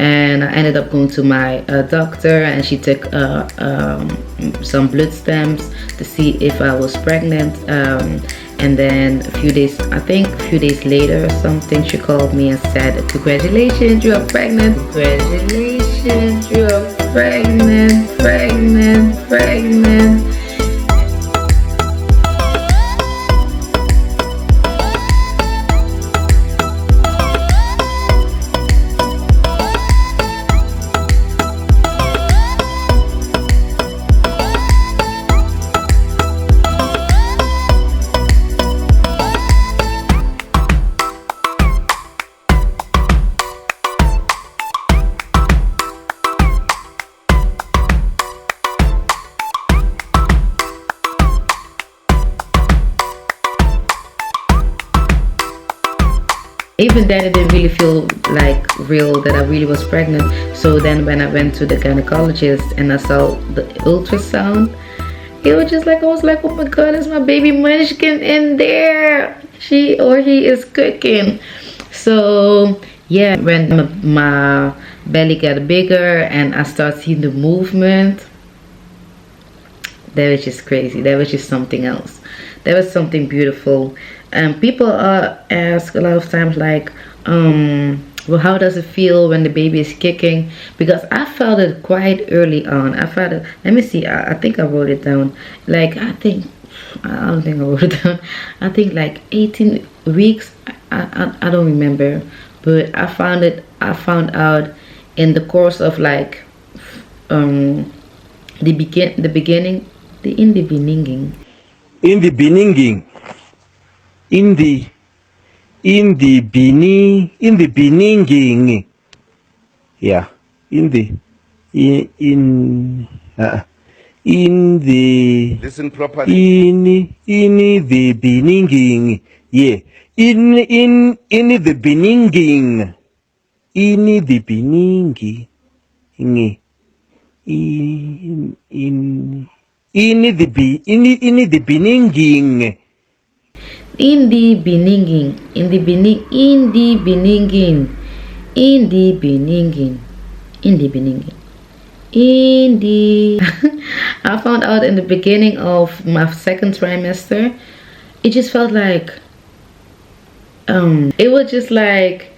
and I ended up going to my doctor, and she took some blood stamps to see if I was pregnant. And then a few days later or something, she called me and said, congratulations, you are pregnant. Congratulations, you are pregnant. Even then, it didn't really feel like real that I really was pregnant. So then when I went to the gynecologist and I saw the ultrasound, it was just like, I was like, oh my god, is my baby munchkin in there? She or he is cooking. So yeah, when my belly got bigger and I started seeing the movement, that was just crazy. That was just something else. That was something beautiful. And people ask a lot of times, like, well, how does it feel when the baby is kicking? Because I felt it quite early on. I felt it. Let me see. I think I wrote it down. Like, I don't think I wrote it down. I think like 18 weeks. I don't remember, but I found out in the course of like in the beginning. Yeah, listen properly. In the beginning, yeah, in the beginning, in the beginning, I found out in the beginning of my second trimester. It just felt like it was just like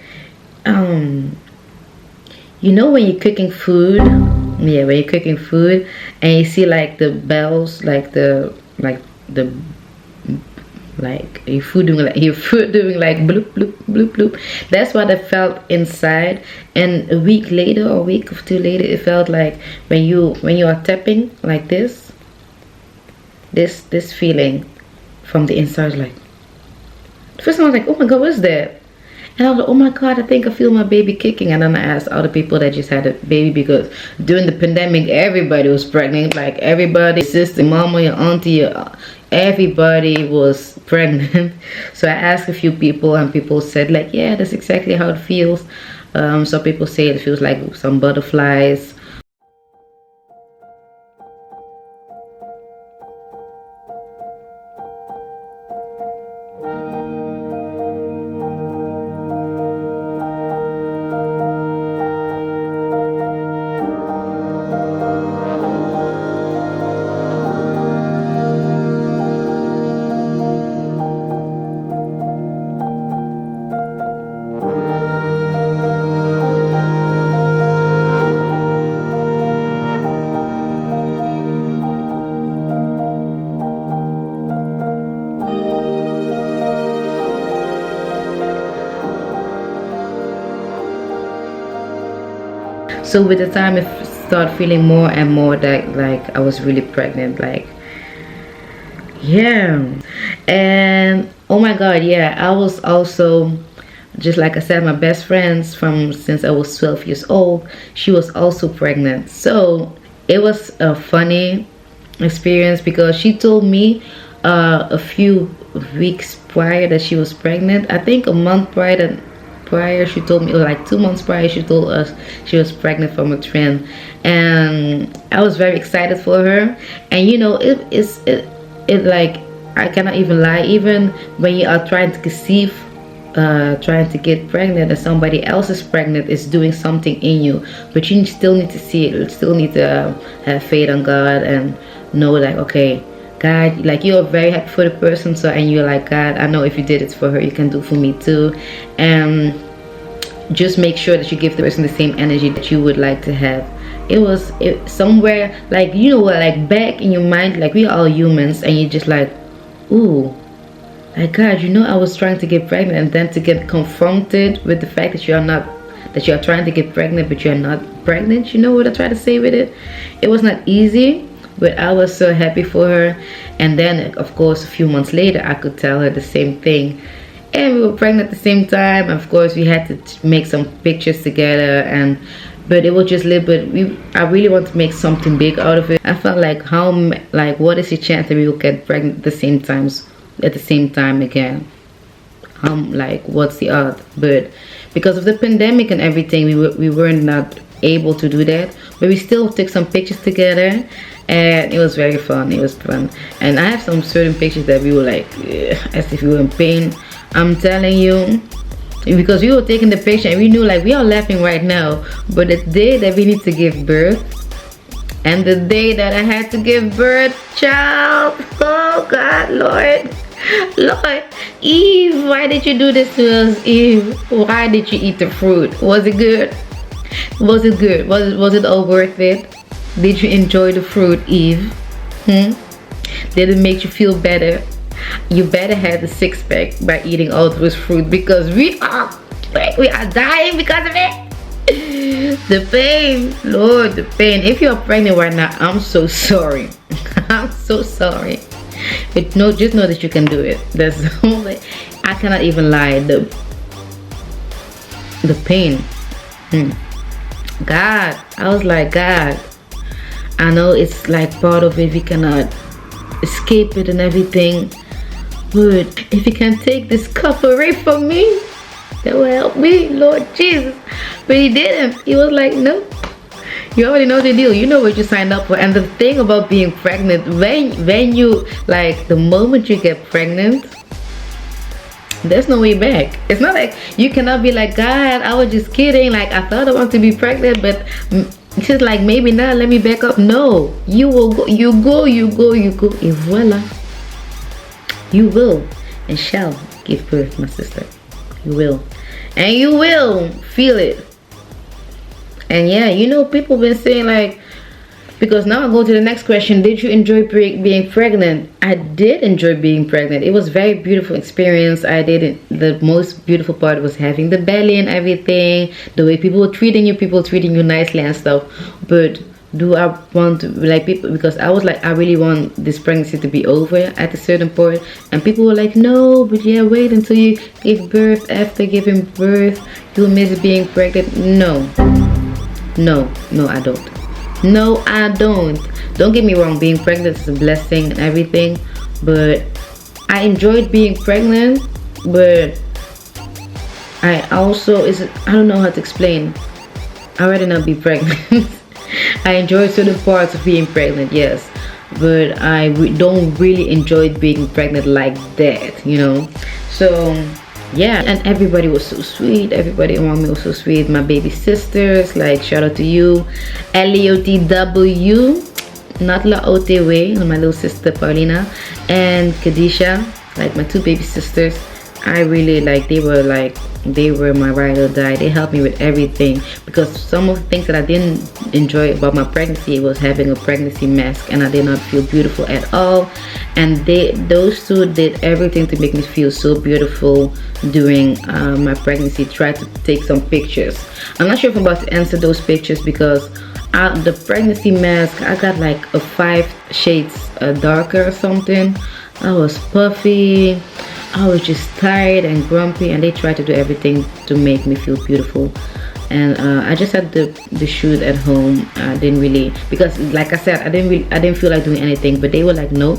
you know, when you're cooking food, yeah, when you're cooking food and you see like the bells, like your food doing like bloop bloop bloop bloop. That's what I felt inside. And a week later or a week or two later, it felt like when you are tapping like this feeling from the inside. Like, first I was like, oh my god, what's that? And I was like, oh my god, I think I feel my baby kicking. And then I asked other people that just had a baby, because during the pandemic, everybody was pregnant. Like, everybody, your sister, mama, your auntie, everybody was pregnant. So I asked a few people, and people said like, yeah, that's exactly how it feels. Some people say it feels like some butterflies. So with the time, I started feeling more and more that like I was really pregnant. Like, yeah. And oh my god, yeah, I was also, just like I said, my best friends from since I was 12 years old, she was also pregnant. So it was a funny experience, because she told me a few weeks prior that she was pregnant. I think a month prior she told me, or like 2 months prior, she told us she was pregnant from a twin. And I was very excited for her. And you know, it like, I cannot even lie, even when you are trying to conceive trying to get pregnant and somebody else is pregnant, is doing something in you, but you still need to see it. You still need to have faith on God and know like, okay, God, like you're very happy for the person, so, and you're like, God, I know if you did it for her, you can do for me too. And just make sure that you give the person the same energy that you would like to have. It somewhere, like, you know what, like back in your mind, like we are all humans, and you're just like, ooh, like, God, you know, I was trying to get pregnant, and then to get confronted with the fact that you are trying to get pregnant, but you're not pregnant. You know what I try to say with it? It was not easy, but I was so happy for her. And then, of course, a few months later, I could tell her the same thing. And we were pregnant at the same time. Of course, we had to make some pictures together, but it was just a little bit. I really want to make something big out of it. I felt like what is the chance that we will get pregnant at the same time again? Like, what's the odds? But because of the pandemic and everything, we were not able to do that. But we still took some pictures together, and it was very fun. It was fun. And I have some certain pictures that we were like, as if we were in pain. I'm telling you, because we were taking the picture and we knew, like, we are laughing right now, but the day that we need to give birth and the day that I had to give birth, child, oh God, Lord, Eve, why did you do this to us? Eve, why did you eat the fruit? Was it good? Was it good? Was it all worth it? Did you enjoy the fruit, Eve? Did it make you feel better? You better have the six-pack by eating all those fruit, because we are dying because of it. The pain, Lord, the pain. If you're pregnant right now, I'm so sorry. I'm so sorry. But no, just know that you can do it. That's the only. I cannot even lie. The pain. God, I was like, God, I know it's like part of it. We cannot escape it and everything. But if you can take this cup away from me, that will help me, Lord Jesus. But he didn't. He was like, no. You already know the deal. You know what you signed up for. And the thing about being pregnant, when you, like, the moment you get pregnant, there's no way back. It's not like you cannot be like, God, I was just kidding. Like, I thought I wanted to be pregnant, but it's just like, maybe not. Let me back up. No, you will go. You go. And voila. You will and shall give birth, my sister. You will. And you will feel it. And yeah, you know, people been saying, like, because now I go to the next question. Did you enjoy being pregnant? I did enjoy being pregnant. It was a very beautiful experience. I did it. The most beautiful part was having the belly and everything. The way people were treating you nicely and stuff. But do I want to, like, people, because I was like, I really want this pregnancy to be over at a certain point, and people were like, no, but yeah, wait until you give birth. After giving birth, you'll miss being pregnant. No, I don't. Don't get me wrong, being pregnant is a blessing and everything, but I enjoyed being pregnant. But I also, I don't know how to explain. I'd rather not be pregnant. I enjoy certain parts of being pregnant, yes, but I don't really enjoy being pregnant like that, you know. So yeah, and everybody was so sweet. Everybody around me was so sweet. My baby sisters, like, shout out to you, LEOTW, not La Otewe, my little sister Paulina, and Kadisha, like my two baby sisters. I really, like, they were my ride or die. They helped me with everything, because some of the things that I didn't enjoy about my pregnancy was having a pregnancy mask, and I did not feel beautiful at all. And those two did everything to make me feel so beautiful during my pregnancy. Tried to take some pictures. I'm not sure if I'm about to answer those pictures, because the pregnancy mask, I got like a 5 shades darker or something. I was puffy. I was just tired and grumpy, and they tried to do everything to make me feel beautiful. And I just had the shoot at home. I didn't really, because like I said, I didn't feel like doing anything, but they were like, no,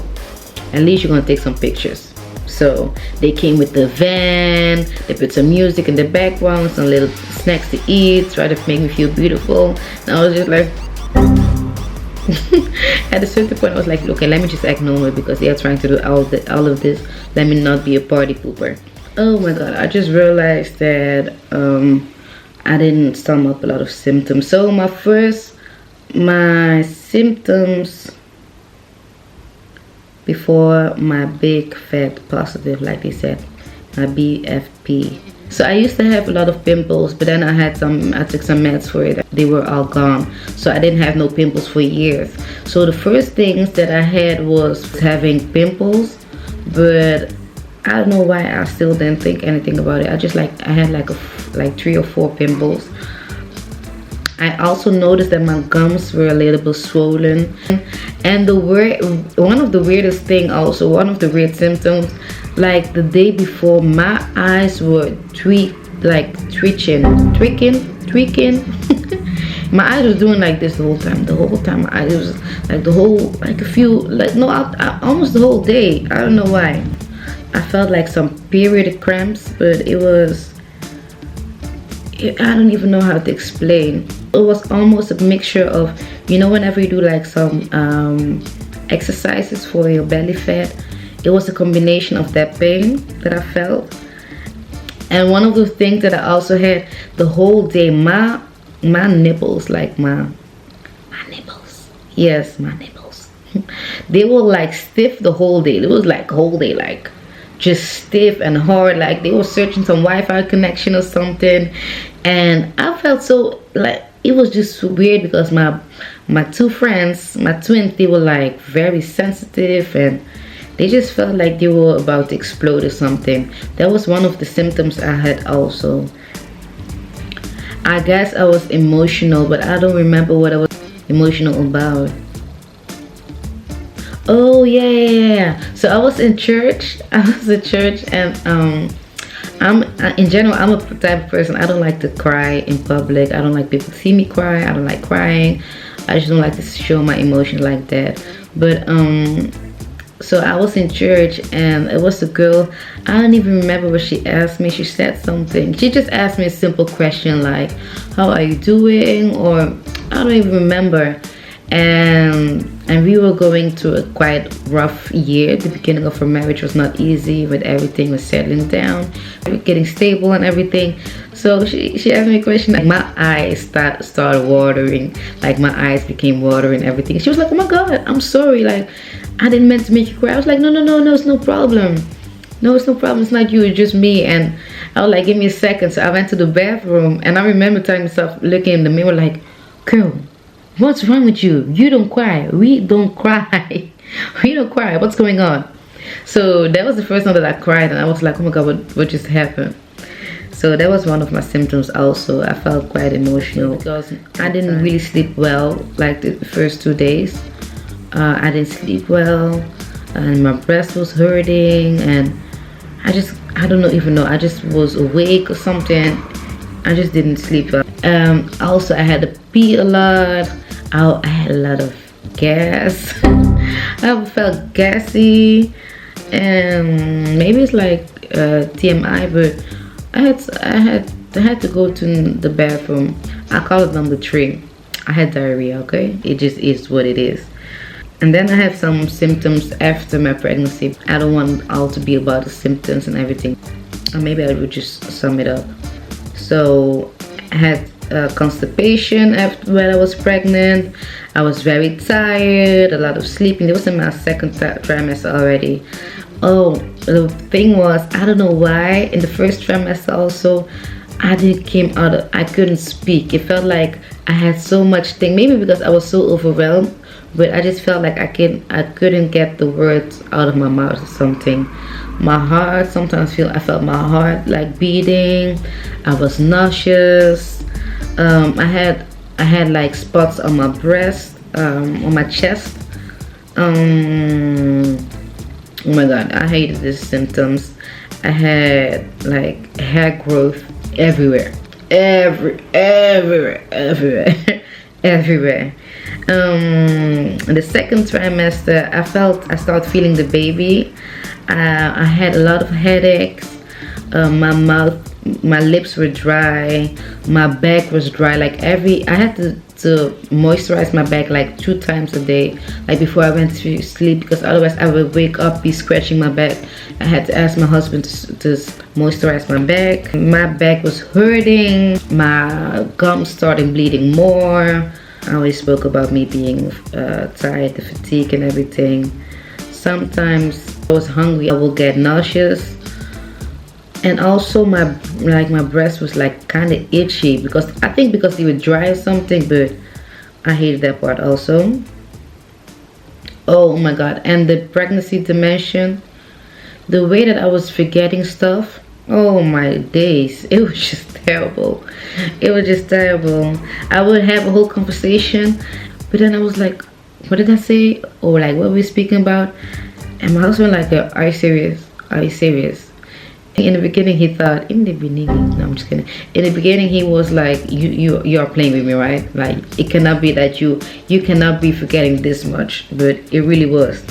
at least you're gonna take some pictures. So they came with the van, they put some music in the background, some little snacks to eat, try to make me feel beautiful. And I was just like, at a certain point I was like, okay, let me just act normal, because they are trying to do all of this. Let me not be a party pooper. Oh my god, I just realized that I didn't sum up a lot of symptoms. So my symptoms before my big fat positive, like they said, my BFP. So I used to have a lot of pimples, but then I took some meds for it. They were all gone. So I didn't have no pimples for years. So the first things that I had was having pimples, but I don't know why I still didn't think anything about it. I had like 3 or 4 pimples. I also noticed that my gums were a little bit swollen. And one of the weird symptoms, like the day before, my eyes were tweaking. My eyes was doing like this the whole time. My eyes was like almost the whole day. I don't know why. I felt like some periodic cramps, but I don't even know how to explain. It was almost a mixture of, whenever you do like some exercises for your belly fat, it was a combination of that pain that I felt. And one of the things that I also had the whole day, my nipples, like my nipples. Yes, my nipples. They were like stiff the whole day. It was like whole day, like just stiff and hard, like they were searching some Wi-Fi connection or something. And I felt so, like, it was just weird because my two friends, my twins, they were like very sensitive and they just felt like they were about to explode or something. That was one of the symptoms I had also. I guess I was emotional, but I don't remember what I was emotional about. Oh yeah. So I was in church. And in general, I'm a type of person, I don't like to cry in public. I don't like people to see me cry. I don't like crying. I just don't like to show my emotions like that. But so I was in church and it was a girl. I don't even remember what she asked me. She said something. She just asked me a simple question like, how are you doing? Or I don't even remember. And we were going through a quite rough year. The beginning of our marriage was not easy, but everything was settling down. We were getting stable and everything. So she asked me a question, like my eyes started watering, like my eyes became watery and everything. She was like, oh my god, I'm sorry, like I didn't mean to make you cry. I was like, no, it's no problem. No, it's no problem, it's not you, it's just me. And I was like, give me a second. So I went to the bathroom and I remember telling myself, looking in the mirror like, girl, what's wrong with you? You don't cry. We don't cry. We don't cry. What's going on? So that was the first time that I cried and I was like, oh my god, what just happened? So that was one of my symptoms also. I felt quite emotional because I didn't really sleep well like the first 2 days. I didn't sleep well and my breast was hurting and I don't even know. I just was awake or something. I just didn't sleep well. Also I had to pee a lot. I had a lot of gas. I felt gassy and maybe it's like TMI, but I had to go to the bathroom. I call it number 3. I had diarrhea, okay? It just is what it is. And then I have some symptoms after my pregnancy. I don't want all to be about the symptoms and everything. Or maybe I would just sum it up. So I had constipation after when I was pregnant. I was very tired, a lot of sleeping. It was in my second trimester already. Oh, the thing was, I don't know why, in the first trimester also, I couldn't speak. It felt like I had so much thing. Maybe because I was so overwhelmed, but I just felt like I couldn't get the words out of my mouth or something. My heart, sometimes I felt my heart like beating. I was nauseous. I had like spots on my breast, on my chest. Oh my god, I hated these symptoms. I had like hair growth everywhere. Everywhere. In the second trimester, I started feeling the baby. I had a lot of headaches. My mouth, my lips were dry, my back was dry. Like I had to moisturize my back like 2 times a day, like before I went to sleep, because otherwise I would wake up, be scratching my back. I had to ask my husband to moisturize my back. My back was hurting, my gums started bleeding more. I always spoke about me being tired, the fatigue and everything. Sometimes I was hungry, I will get nauseous. And also my breast was like kind of itchy, because I think because they were dry or something, but I hated that part also. Oh my god, and the pregnancy dimension, the way that I was forgetting stuff, oh my days, it was just terrible. It was just terrible. I would have a whole conversation, but then I was like, what did I say? Or like, what were we speaking about? And my husband like, are you serious? Are you serious? In the beginning he thought, no, I'm just kidding. In the beginning he was like, you are playing with me, right? Like, it cannot be that you cannot be forgetting this much. But it really was.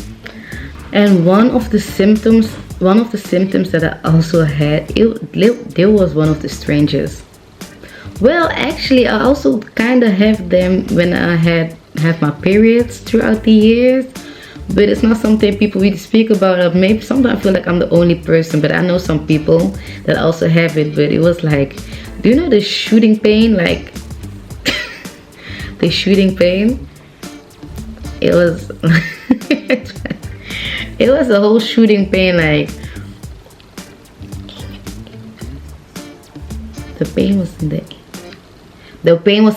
And one of the symptoms that I also had, there was one of the strangest. Well, actually I also kind of have them when I have my periods throughout the years. But it's not something people really speak about. Or maybe sometimes I feel like I'm the only person, but I know some people that also have it. But it was like, do you know the shooting pain? Like the shooting pain. It was it was a whole shooting pain. Like the pain was in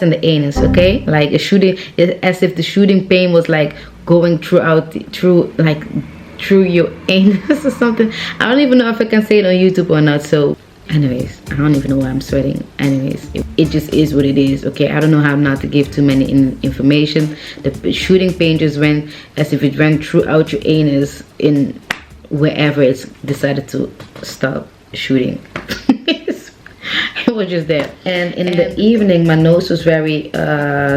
the anus. Okay, like a shooting, as if the shooting pain was like going through your anus or something. I don't even know if I can say it on YouTube or not. So anyways, I don't even know why I'm sweating. Anyways, it just is what it is. Okay, I don't know how not to give too many information. The shooting pain just went as if it went throughout your anus in wherever it's decided to stop shooting. It was just there. And in the evening my nose was very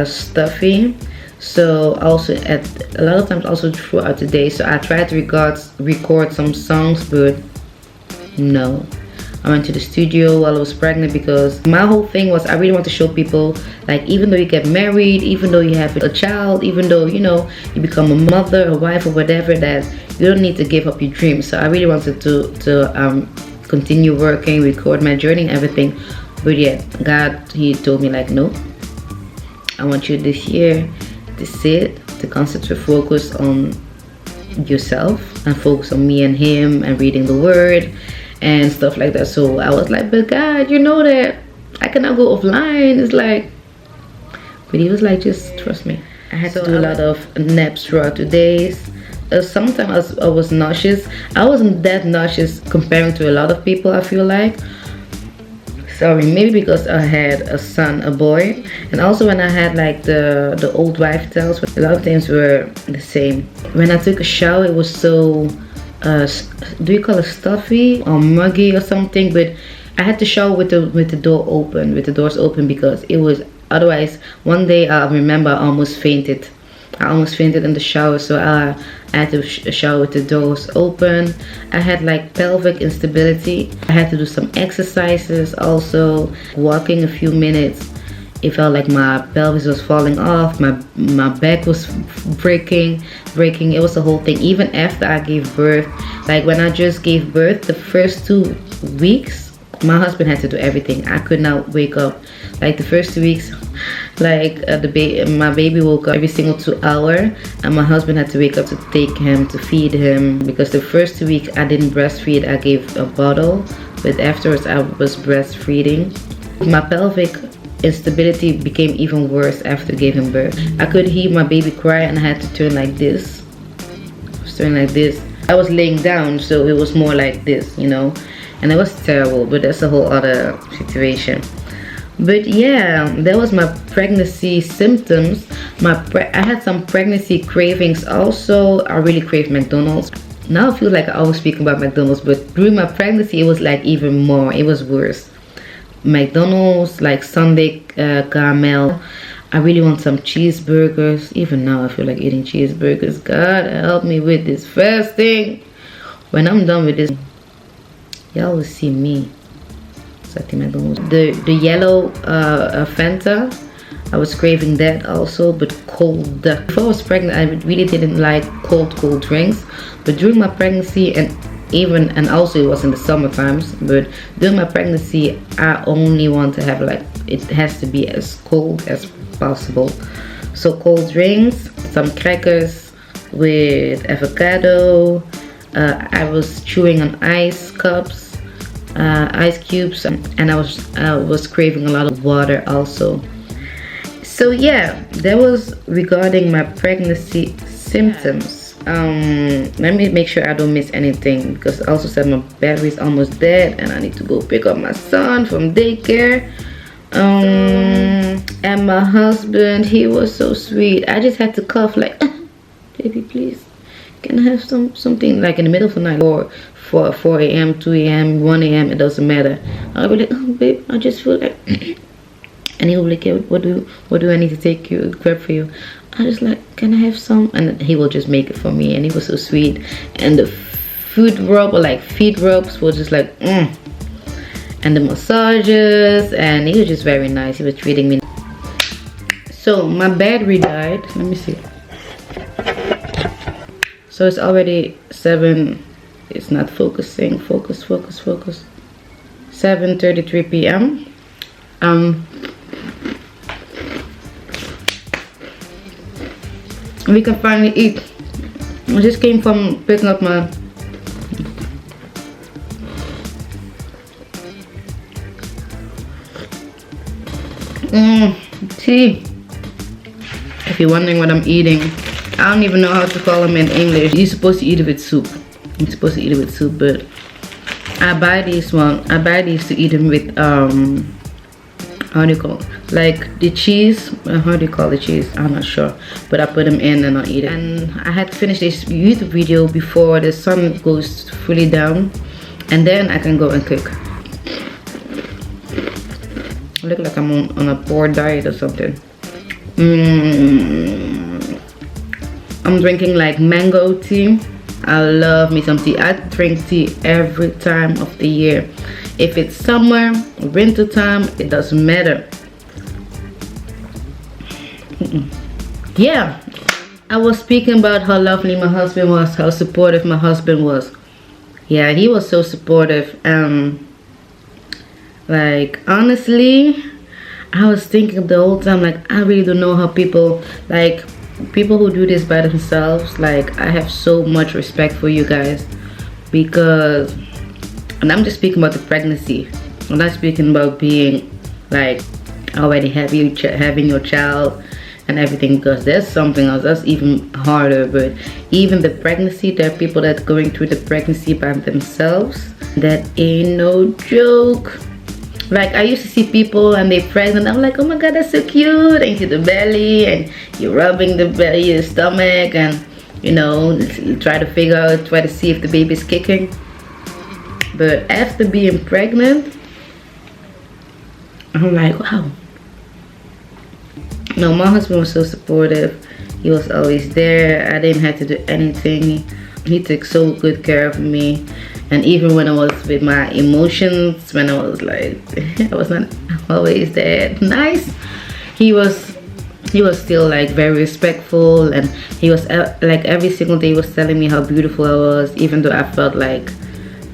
stuffy. So also a lot of times also throughout the day. So I tried to record some songs, but no. I went to the studio while I was pregnant, because my whole thing was I really want to show people, like, even though you get married, even though you have a child, even though, you know, you become a mother, a wife or whatever, that you don't need to give up your dreams. So I really wanted to continue working, record my journey and everything. But yeah, God, he told me like, no, I want you this year to sit, to concentrate, focus on yourself and focus on me and him and reading the word and stuff like that. So I was like, but God, you know that I cannot go offline. It's like, but he was like, just trust me. I had to do a lot of naps throughout the days. Sometimes I was nauseous. I wasn't that nauseous comparing to a lot of people, I feel like. Sorry, maybe because I had a son, a boy, and also when I had like the old wife tales, a lot of things were the same. When I took a shower, it was so do you call it stuffy or muggy or something? But I had to shower with the doors open, because it was, otherwise one day I remember I almost fainted. In the shower. So I had to shower with the doors open. I had like pelvic instability. I had to do some exercises, also walking a few minutes. It felt like my pelvis was falling off, my back was breaking. It was the whole thing. Even after I gave birth, like when I just gave birth, the first 2 weeks my husband had to do everything. I could not wake up. Like the first 2 weeks, like my baby woke up every single 2 hours, and my husband had to wake up to take him, to feed him, because the first 2 weeks I didn't breastfeed. I gave a bottle, but afterwards I was breastfeeding. My pelvic instability became even worse after giving birth. I could hear my baby cry and I had to turn like this. I was laying down, so it was more like this, you know, and it was terrible. But that's a whole other situation. But yeah, that was my pregnancy symptoms. I had some pregnancy cravings also. I really craved McDonald's. Now I feel like I always speak about McDonald's, but during my pregnancy it was like even more. It was worse. McDonald's, like Sunday caramel. I really want some cheeseburgers. Even now I feel like eating cheeseburgers. God help me with this fasting. When I'm done with this, Y'all will see me. The yellow Fanta, I was craving that also, but cold. Before I was pregnant, I really didn't like cold drinks, but during my pregnancy and also it was in the summer times, but during my pregnancy I only want to have, like, it has to be as cold as possible. So cold drinks, some crackers with avocado. I was chewing on ice cups, ice cubes, and I was craving a lot of water also. So yeah, that was regarding my pregnancy symptoms. Let me make sure I don't miss anything, because I also said my battery is almost dead and I need to go pick up my son from daycare. And my husband, he was so sweet. I just had to cough like, baby, please, can I have something, like in the middle of the night, or 4 a.m., 2 a.m., 1 a.m., it doesn't matter. I'll be like, oh babe, I just feel like and he'll be like, yeah, what do I need to grab for you? I just like, can I have some? And he will just make it for me, and he was so sweet. And the food rub, or like feet rubs, were just like, and the massages, and he was just very nice. He was treating me. So my battery died. Let me see. So it's already 7. It's not focusing. Focus. 7:33 p.m. We can finally eat. I just came from picking up my tea. If you're wondering what I'm eating, I don't even know how to call them in English. You're supposed to eat it with soup. You're supposed to eat it with soup, but I buy these to eat them with how do you call it? Like the cheese, how do you call the cheese? I'm not sure, but I put them in and I eat it. And I had to finish this YouTube video before the sun goes fully down, and then I can go and cook. I look like I'm on a poor diet or something. I'm drinking like mango tea. I love me some tea. I drink tea every time of the year. If it's summer, winter time, it doesn't matter. Yeah, I was speaking about how lovely my husband was, how supportive my husband was. Yeah, he was so supportive. Like, honestly, I was thinking the whole time, like, I really don't know how people who do this by themselves, like, I have so much respect for you guys, because, and I'm just speaking about the pregnancy. I'm not speaking about being like already having your child and everything, because there's something else that's even harder. But even the pregnancy, there are people that are going through the pregnancy by themselves. That ain't no joke. Like, I used to see people and they're pregnant, I'm like, oh my god, that's so cute, and you see the belly and you're rubbing the belly, your stomach, and you know, try to see if the baby's kicking. But after being pregnant, I'm like, wow. No, my husband was so supportive. He was always there. I didn't have to do anything. He took so good care of me. And even when I was with my emotions, when I was like, I was not always that nice, he was still like very respectful, and he was like every single day he was telling me how beautiful I was, even though I felt like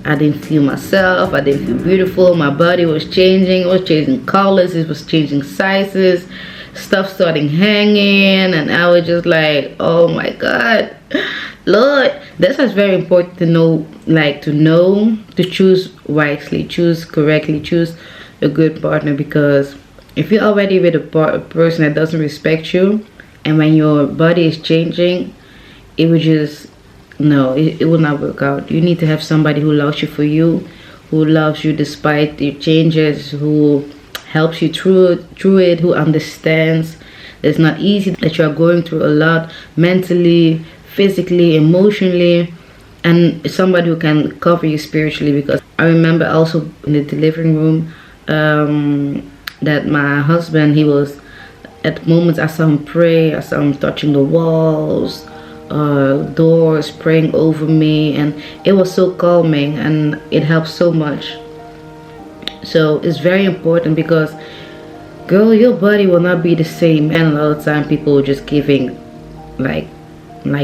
I didn't feel myself, I didn't feel beautiful. My body was changing, it was changing colors, it was changing sizes, stuff starting hanging, and I was just like, oh my god, Lord. That's what's very important to know, like to choose wisely, choose correctly, choose a good partner. Because if you're already with a person that doesn't respect you, and when your body is changing, it would just, no, it will not work out. You need to have somebody who loves you for you, who loves you despite your changes, who helps you through it, who understands. It's not easy, that you are going through a lot mentally, physically, emotionally, and somebody who can cover you spiritually. Because I remember also in the delivering room that my husband, he was, at moments I saw him pray, I saw him touching the walls, doors spraying over me, and it was so calming and it helped so much. So it's very important because, girl, your body will not be the same. And a lot of time people are just giving like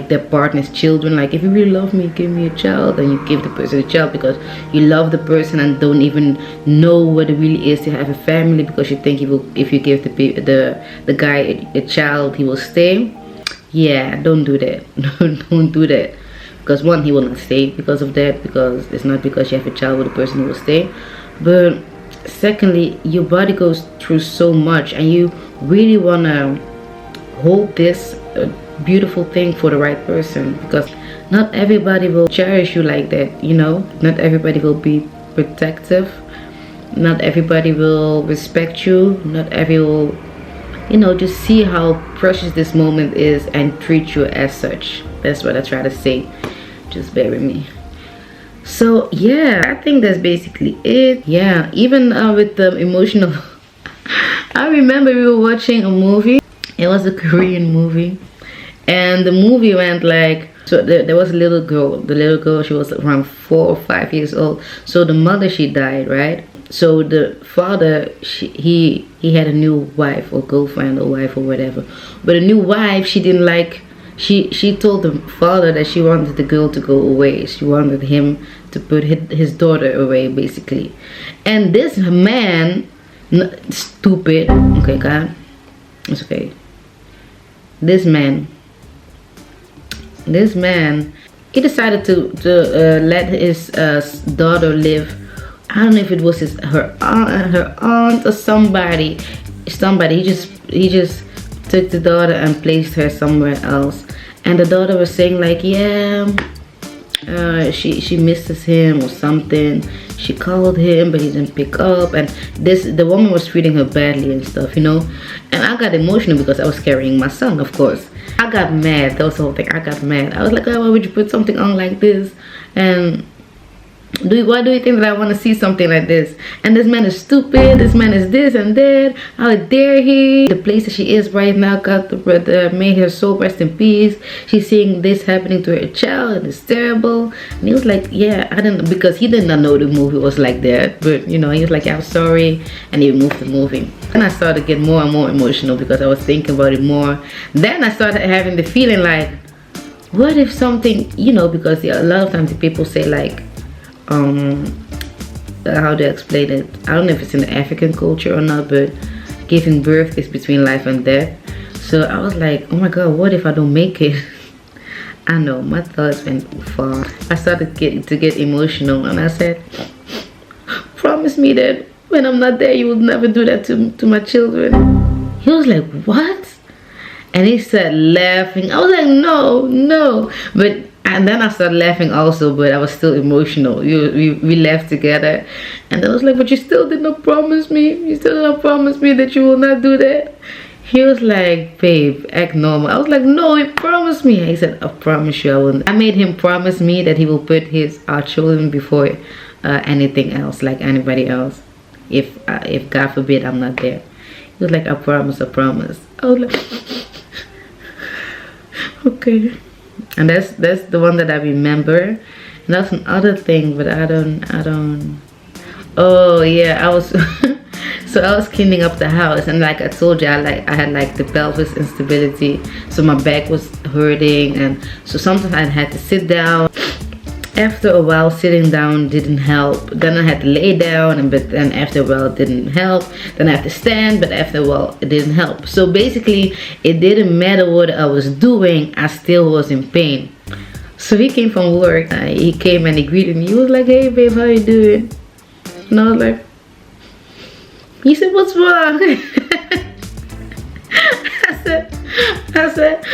their partner's children, like, if you really love me, give me a child, and you give the person a child because you love the person and don't even know what it really is to have a family, because you think if you give the guy a child, he will stay. Yeah, don't do that. Don't do that, because one, he will not stay because of that, because it's not because you have a child with a person who will stay. But secondly, your body goes through so much, and you really want to hold this beautiful thing for the right person, because not everybody will cherish you like that, you know. Not everybody will be protective, not everybody will respect you, not everyone will, you know, just see how precious this moment is and treat you as such. That's what I try to say. Just bear with me. So yeah, I think that's basically it. Yeah, even with the emotional I remember we were watching a movie. It was a Korean movie, and the movie went like, so there was a little girl. The little girl, she was around 4 or 5 years old. So the mother, she died, right? So the father, he had a new wife or girlfriend or wife or whatever. But the new wife, she didn't like, she told the father that she wanted the girl to go away. She wanted him to put his daughter away, basically. And this man, stupid, okay, God, it's okay. This man, he decided to let his daughter live. I don't know if it was her aunt or somebody. He just took the daughter and placed her somewhere else. And the daughter was saying like, yeah, she misses him or something. She called him, but he didn't pick up. And the woman was treating her badly and stuff, you know. And I got emotional because I was carrying my son, of course. I got mad. That was the whole thing. I got mad. I was like, oh, why would you put something on like this? And why do you think that I want to see something like this? And this man is stupid. This man is this and that. How dare he? The place that she is right now, God made her soul rest in peace. She's seeing this happening to her child, and it's terrible. And he was like, yeah, I don't know, because he did not know the movie was like that. But you know, he was like, I'm sorry, and he moved the movie. And I started to get more and more emotional because I was thinking about it more. Then I started having the feeling like, what if something, you know, because a lot of times the people say like, how to explain it, I don't know if it's in the African culture or not, but giving birth is between life and death. So I was like, oh my god, what if I don't make it? I know, my thoughts went far. I started to get emotional, and I said, promise me that when I'm not there, you will never do that to my children. He was like, what? And he started laughing. I was like, no. And then I started laughing also, but I was still emotional. We laughed together. And I was like, but you still did not promise me. You still did not promise me that you will not do that. He was like, babe, act normal. I was like, no, he promised me. He said, I promise you I will. I made him promise me that he will put our children before anything else, like anybody else. If God forbid I'm not there. He was like, I promise. I was like, okay. And that's the one that I remember. And that's another thing, but I don't. Oh yeah, I was so I was cleaning up the house, and like I told you, I had like the pelvis instability, so my back was hurting, and so sometimes I had to sit down. After a while, sitting down didn't help. Then I had to lay down, but then after a while it didn't help. Then I had to stand, but after a while it didn't help. So basically, it didn't matter what I was doing, I still was in pain. So he came from work. He came and he greeted me. He was like, hey babe, how you doing? And I was like, he said, what's wrong? I said,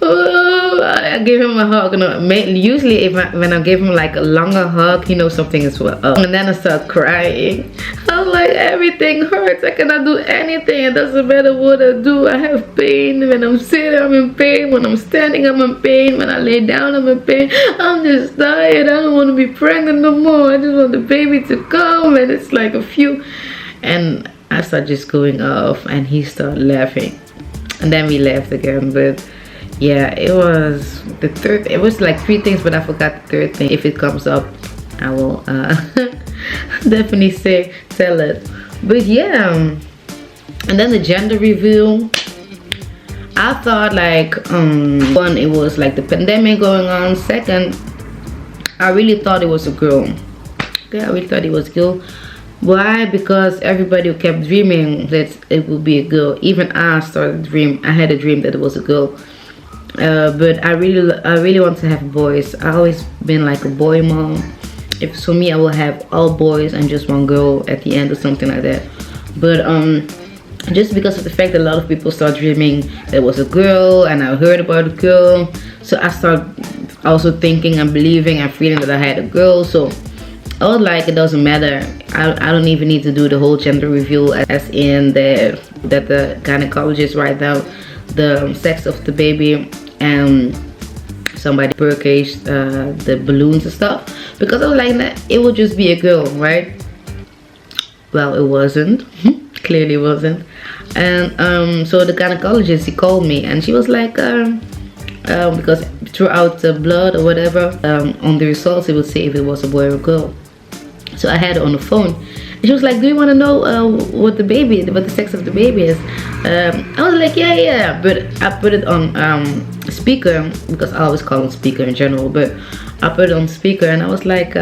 oh, I gave him a hug. Usually when I give him like a longer hug, he knows something is up. And then I start crying. I was like, everything hurts. I cannot do anything. It doesn't matter what I do. I have pain. When I'm sitting, I'm in pain. When I'm standing, I'm in pain. When I lay down, I'm in pain. I'm just tired. I don't want to be pregnant no more. I just want the baby to come. And it's like a few. And I start just going off, and he started laughing. And then we laughed again. But yeah, it was the third. It was like 3 things, but I forgot the third thing. If it comes up, I will definitely tell it. But yeah, and then the gender reveal. I thought like one, it was like the pandemic going on. Second, I really thought it was a girl. Yeah, I really thought it was a girl. Why? Because everybody kept dreaming that it would be a girl. Even I started dream. I had a dream that it was a girl. But I really want to have boys. I always been like a boy mom. If it's for me, I will have all boys and just one girl at the end or something like that. But just because of the fact that a lot of people start dreaming that it was a girl, and I heard about a girl, so I start also thinking and believing and feeling that I had a girl. So I was like, it doesn't matter. I don't even need to do the whole gender reveal, as in that the gynecologist write down the sex of the baby and somebody purchased the balloons and stuff, because I was like, nah, it would just be a girl, right? Well, it wasn't. Clearly wasn't. And so the gynecologist, he called me and she was like, because throughout the blood or whatever, on the results it would say if it was a boy or a girl. So I had her on the phone and she was like, do you want to know what the sex of the baby is? I was like, yeah, but I put it on speaker, because I always call him speaker in general, but I put it on speaker and I was like,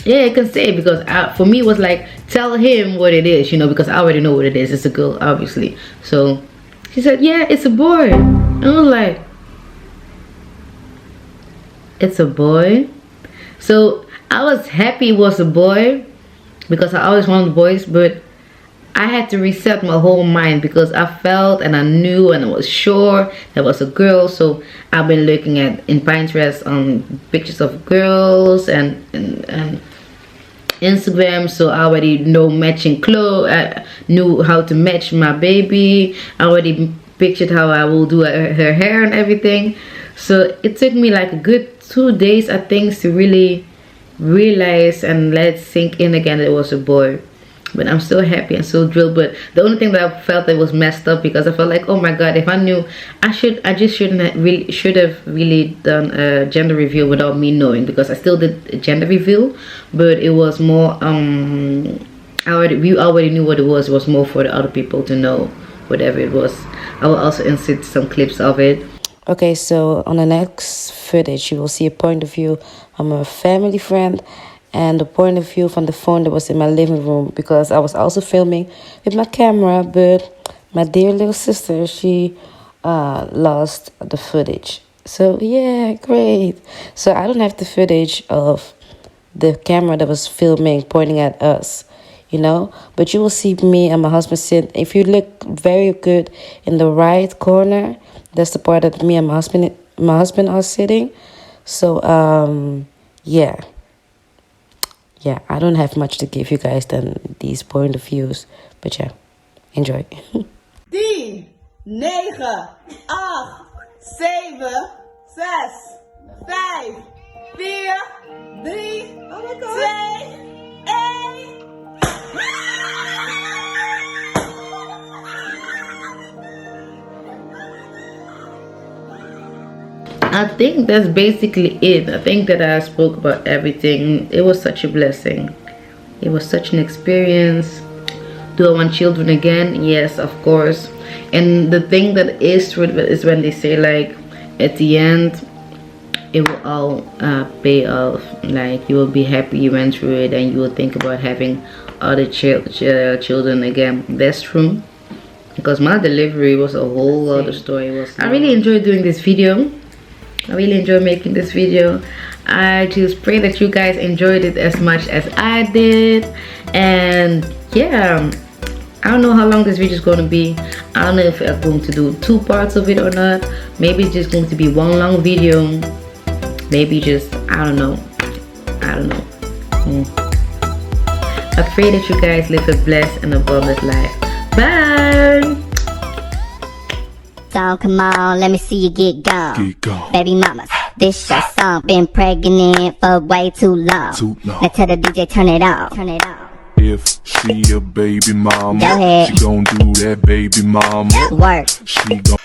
yeah, I can say it, because for me it was like, tell him what it is, you know, because I already know what it is. It's a girl, obviously. So she said, yeah, it's a boy. And I was like, it's a boy? So I was happy it was a boy, because I always wanted boys, but I had to reset my whole mind, because I felt and I knew and I was sure that was a girl. So I've been looking at in Pinterest on pictures of girls and Instagram, so I already know matching clothes. I knew how to match my baby. I already pictured how I will do her hair and everything. So it took me like a good 2 days, I think, to really realize and let it sink in again that it was a boy. But I'm so happy and so thrilled. But the only thing that I felt that was messed up, because I felt like, oh my god, if I knew, I should have really done a gender reveal without me knowing, because I still did a gender reveal, but it was more we already knew what it was. It was more for the other people to know whatever it was. I will also insert some clips of it. Okay, so on the next footage you will see a point of view from a family friend and the point of view from the phone that was in my living room, because I was also filming with my camera, but my dear little sister, she lost the footage. So yeah, great. So I don't have the footage of the camera that was filming pointing at us, you know, but you will see me and my husband sit. If you look very good in the right corner, that's the part that me and my husband are sitting. So yeah, I don't have much to give you guys than these point of views, but yeah, enjoy. 10, 9, 8, 7, 6, 5, 4, 3, 2, 1. I think that's basically it. I think that I spoke about everything. It was such a blessing. It was such an experience. Do I want children again? Yes, of course. And the thing that is true is when they say, like, at the end it will all pay off. Like, you will be happy you went through it, and you will think about having other children again. That's true, because my delivery was a whole other story. I really enjoyed doing this video. I really enjoy making this video. I just pray that you guys enjoyed it as much as I did. And yeah, I don't know how long this video is going to be. I don't know if I'm going to do 2 parts of it or not. Maybe it's just going to be one long video. Maybe just, I don't know. I pray that you guys live a blessed and abundant life. Bye. So come on, let me see you get gone. Baby mamas, this your song. Been pregnant for way too long. Now tell the DJ turn it off. If she a baby mama, go ahead. she gon' do that baby mama. Work. She gon'